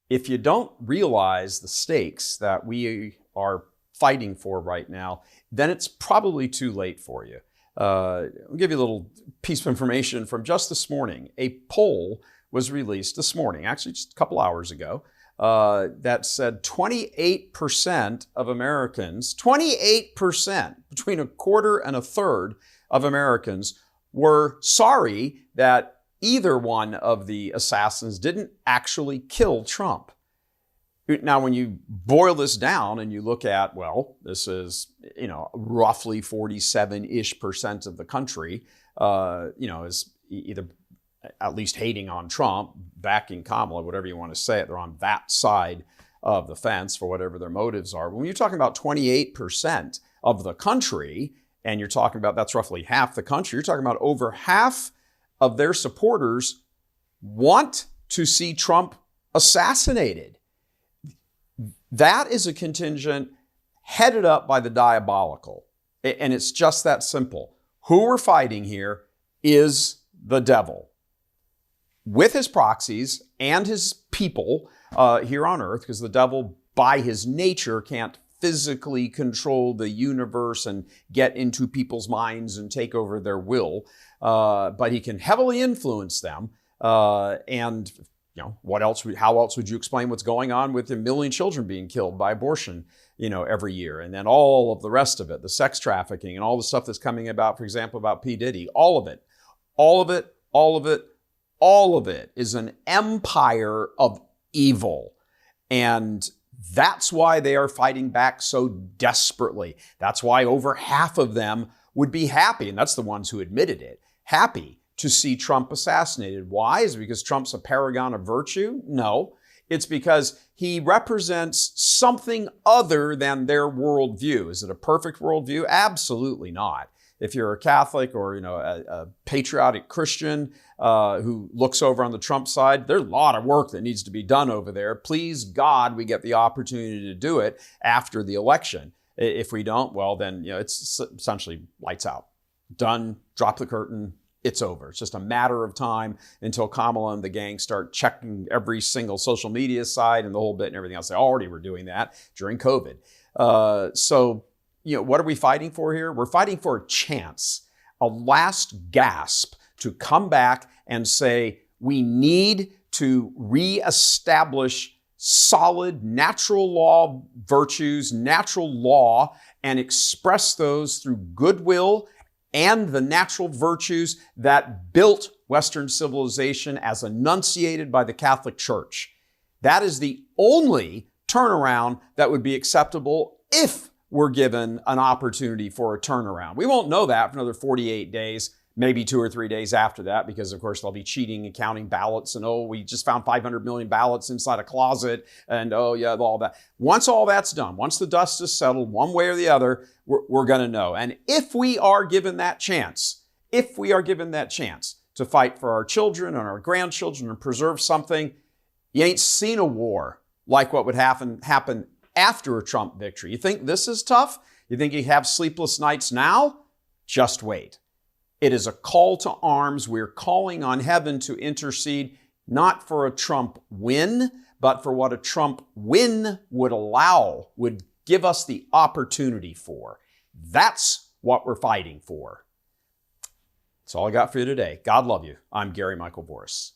If you don't realize the stakes that we are fighting for right now, then it's probably too late for you. I'll give you a little piece of information from just this morning. A poll was released this morning, actually just a couple hours ago, that said 28% of Americans, 28%, between a quarter and a third of Americans, were sorry that either one of the assassins didn't actually kill Trump. Now, when you boil this down and you look at, well, this is, roughly 47-ish% of the country, is either at least hating on Trump, backing Kamala, whatever you want to say it. They're on that side of the fence for whatever their motives are. When you're talking about 28% of the country, and you're talking about that's roughly half the country, you're talking about over half of their supporters want to see Trump assassinated. That is a contingent headed up by the diabolical. And it's just that simple. Who we're fighting here is the devil, with his proxies and his people here on earth, because the devil, by his nature, can't physically control the universe and get into people's minds and take over their will. But he can heavily influence them. And what else? How else would you explain what's going on with a million children being killed by abortion, every year? And then all of the rest of it, the sex trafficking and all the stuff that's coming about, for example, about P. Diddy, all of it is an empire of evil. And that's why they are fighting back so desperately. That's why over half of them would be happy, and that's the ones who admitted it, happy to see Trump assassinated. Why? Is it because Trump's a paragon of virtue? No. It's because he represents something other than their worldview. Is it a perfect worldview? Absolutely not. If you're a Catholic or a patriotic Christian who looks over on the Trump side, there's a lot of work that needs to be done over there. Please God, we get the opportunity to do it after the election. If we don't, well, then it's essentially lights out. Done. Drop the curtain. It's over. It's just a matter of time until Kamala and the gang start checking every single social media site and the whole bit and everything else. They already were doing that during COVID. What are we fighting for here? We're fighting for a chance, a last gasp to come back and say, we need to reestablish solid natural law virtues, natural law, and express those through goodwill and the natural virtues that built Western civilization as enunciated by the Catholic Church. That is the only turnaround that would be acceptable if we're given an opportunity for a turnaround. We won't know that for another 48 days, maybe 2 or 3 days after that, because of course they'll be cheating and counting ballots and, we just found 500 million ballots inside a closet and all that. Once all that's done, once the dust is settled one way or the other, we're going to know. And if we are given that chance, to fight for our children and our grandchildren and preserve something, you ain't seen a war like what would happen after a Trump victory. You think this is tough? You think you have sleepless nights now? Just wait. It is a call to arms. We're calling on heaven to intercede, not for a Trump win, but for what a Trump win would give us the opportunity for. That's what we're fighting for. That's all I got for you today. God love you. I'm Gary Michael Boris.